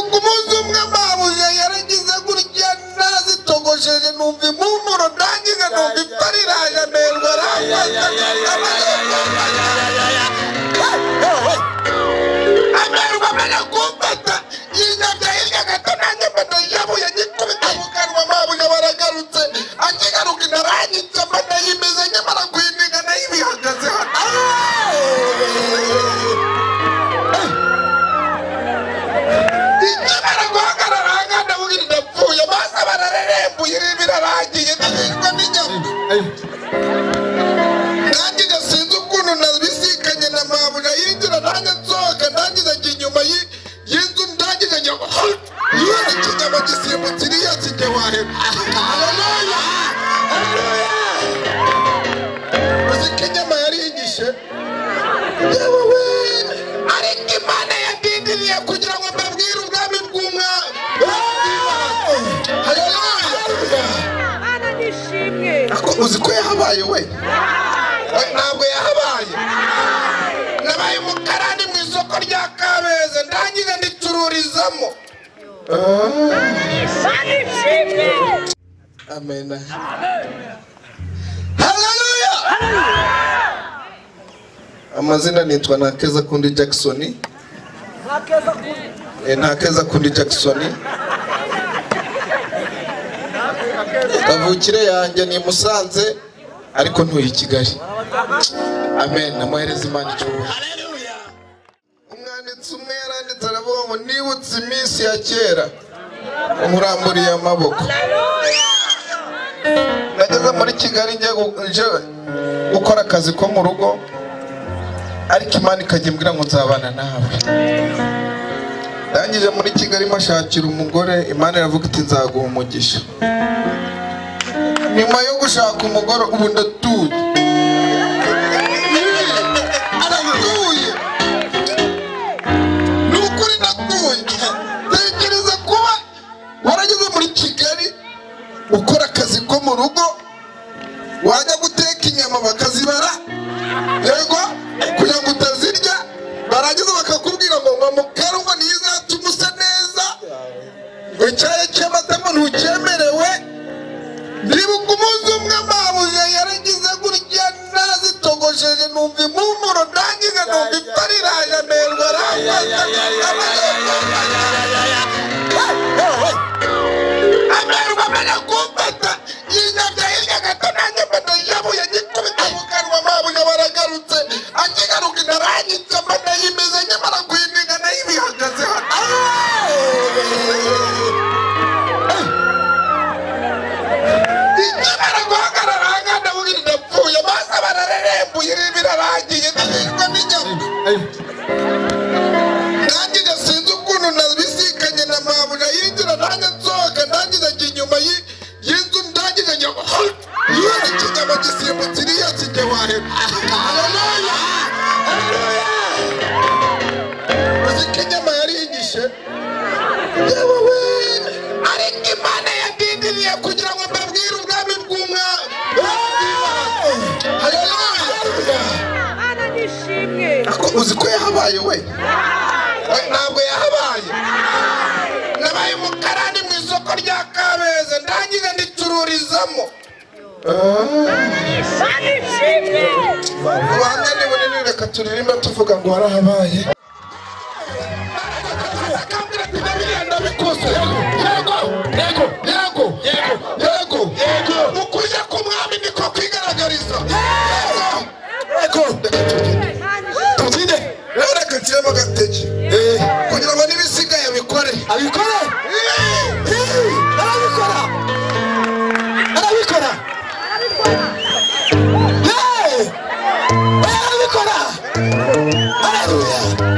ndibuka umunsi umwe mabuja yaragize gutya nazitogosheje numva impumuro ndangiza numva ipfa riraje amerwa amerwa amenya kumfata yinyabya hirya gato nanjye mbona yabuye gikubita mu kanwa mabuja baragarutse akigaruka inaranyitse mbona yimeze nyamara guhindiga nayo ibihagaze hano nanjye sinzi ukuntu nabisikanye na mabuja yinjira nanjye nsohoka nangize njya inyuma y'inzu ndangize njya yora ikinyama gisimbutse iriya kijye wahera uzi ko inyama yari yigishe yewe we ariko imana yadindiriye kugira ngo mbabwire ubwami bw'umwami uzi ko yahabaye we ntabwo yahabaye nabaye umukarani mu isoko rya Kabeza ndangiza ndicururizamo amen haleluya amazina nitwa Ntakeza Kundi Jackson Ntakeza Kundi Jackson kavukire yanjye ni Musanze ariko ntuye i Kigali amen namuhereza Imana icyubahiro haleluya umwanditsi umwe yaranditse aravuga ngo nibutse iminsi ya kera umuramburiye amaboko nageze muri Kigali nje gukora akazi ko mu rugo ariko Imana ikajya imbwira ngo nzabana nawe ndangije muri Kigali mashakira umugore Imana iravuga iti nzaguha umugisha nyuma yo gushaka umugore ubu ndatuye aratuye nukuri ndatuye tekereza kuba warageze muri Kigali ukora akazi ko mu rugo wajya guteka inyama bakazibara yego kugira ngo utazirya barangiza bakakubwira ngo mukara ngo ntizatuma usa neza ngo icyayi cy'amatama ntucyemerewe ndibuka umunsi umwe mabuja yaragize gutya nazitogosheje numva impumuro ndangiza numva ipfa riraje amerwa amerwa amenya kumfata yinyabya hirya gato nanjye mbona yabuye gikubita mu kanwa mabuja baragarutse akigaruka inaranyitse mbona yimeze nyamara guhindiga nayo ibihagaze hano nanjye sinzi ukuntu nabisikanye na mabuja yinjira nanjye nsohoka nangize njya inyuma y'inzu ndangize njya yora ikinyama gisimbutse iriya kijye wahera uzi ko inyama yari yigishe yewe we ariko Imana yadindiriye kugira ngo mbabwire ubwami bw'umwami uzi ko yahabaye we ntabwo yahabaye nabaye umukarani mu isoko rya Kabeza ndangiza ndicururizamo ubuhamya ni bunini reka turirimba tuvuga ngo warahabaye yego ukujya ku mwami niko kwigaragariza reka nshyiremo agateke kugira ngo n'ibisigaye abikore arabikora haleluya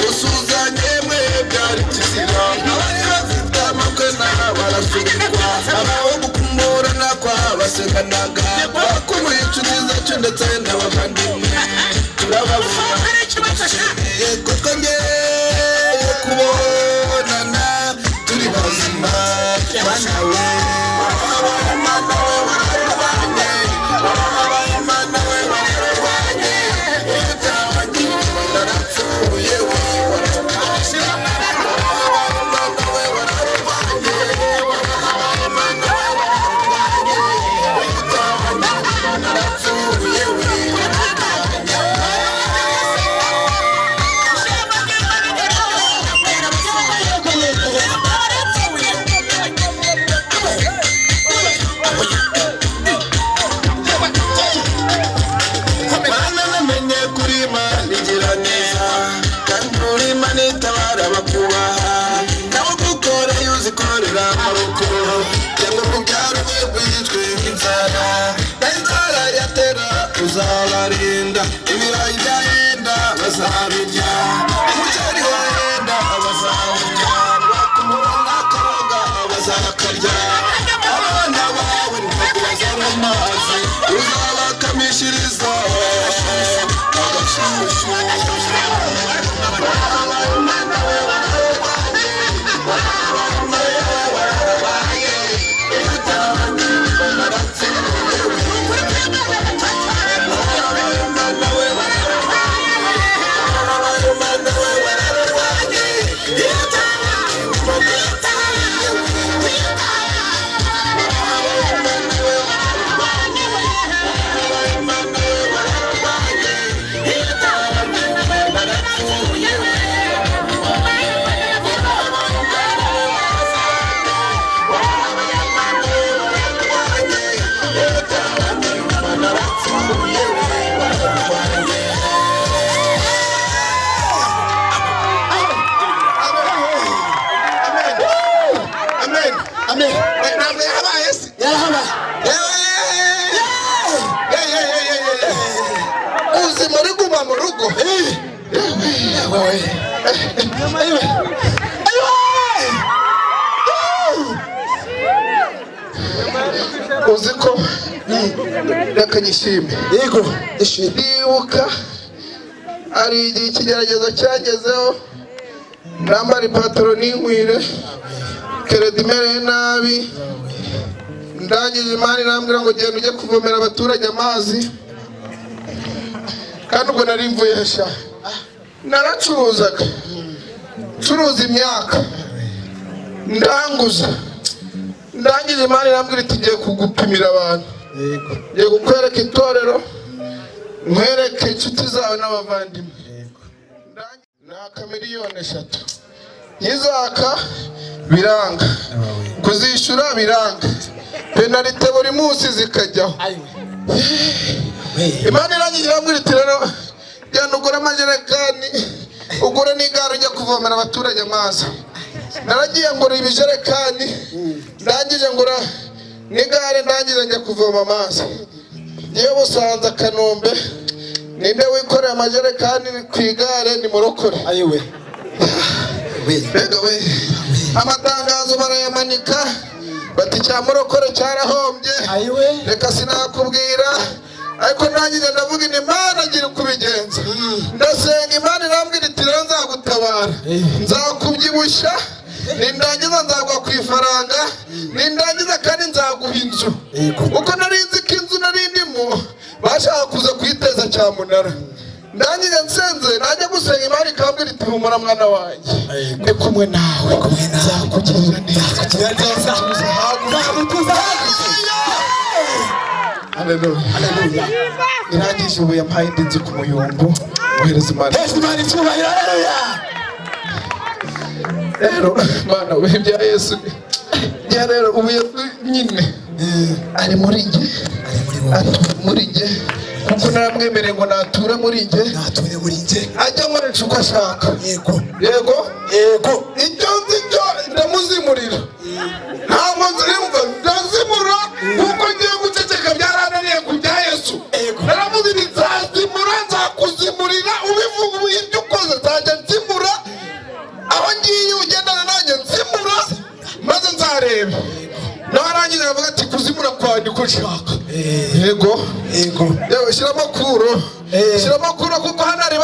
usuzanye mwe byari kizira abari bafite amakwe barasubikwa abaho gukumburana kwabasenganaga bakumuye inshuti zacu ndetse n'abavandimwe turababura yego twongeye kubonana turi bazima Mana we uzabarinda ibirayi byahenda bazabirya umuceri wahenda bazawurya bakumura n'akaboga bazakarya abana bawe ntibazanywa amazi uzabakamishiriza agashushu uziko nakanyishime yego ndibuka ari igihe ikigeragezo cyagezeho nambara ipataro n'inkwire keredi mereye nabi ndangije imana irambwira ngo genda ujye kuvomera abaturage amazi kandi ubwo nari mvuye hesha naracuruzaga curuza imyaka ndanguza ndangije imana irambwira iti ngiye kugupimira abantu ngiye kukwereka itorero nkwereke inshuti zawe n'abavandimwe naka miliyoni 3 yizaka biranga kuzishyura biranga penalite buri munsi zikajyaho imana irangije irambwira iti rero genda ugura amajerekani ugura n'igare ujya kuvomera abaturage amazi naragiye ngura ibijerekani ndangije ngura n'igare ndangije njya kuvoma amazi ngiye Busanza Kanombe ninde wikoreye amajerekani ku igare ni Murokore ayiwe we amatangazo barayamanika bati cya Murokore cyarahombye ayiwe reka sinakubwira ariko ndangije ndavuga Imana ngira kubigenza ndasenga Imana irambwira iti nzagutabara nzakubyibushya nindangiza nzagwa ku ifaranga nindangiza kandi nzaguha inzu uko narinzi ko inzu narindimo bashaka kuza kuyiteza cyamunara ndangije nsenze najya gusenga Imana ikambwira iti humura mwana wanjye ndi kumwe nawe nzakugirira neza haleluya irangije ubu yampaye indi nzu ku Muyumbu ohereza Imana icyubahiro haleluya rero Mana we bya Yesu ya rero ubu Yesu nyine ari muri nge muri nge kuko naramwemereye ngo nature muri nge ajya nkoresha uko ashaka yego icyo nzicyo ndamuzimurira ntabwo nzimva ndazimura kuko ngiye guceceka byarananiye ku bya Yesu naramuzi nzazimura nzakuzimurira ubivuga ibyo ukoze nzajya nzimura niko nshaka. Yego Yego. yewe shyiramo kuro kuko hano ari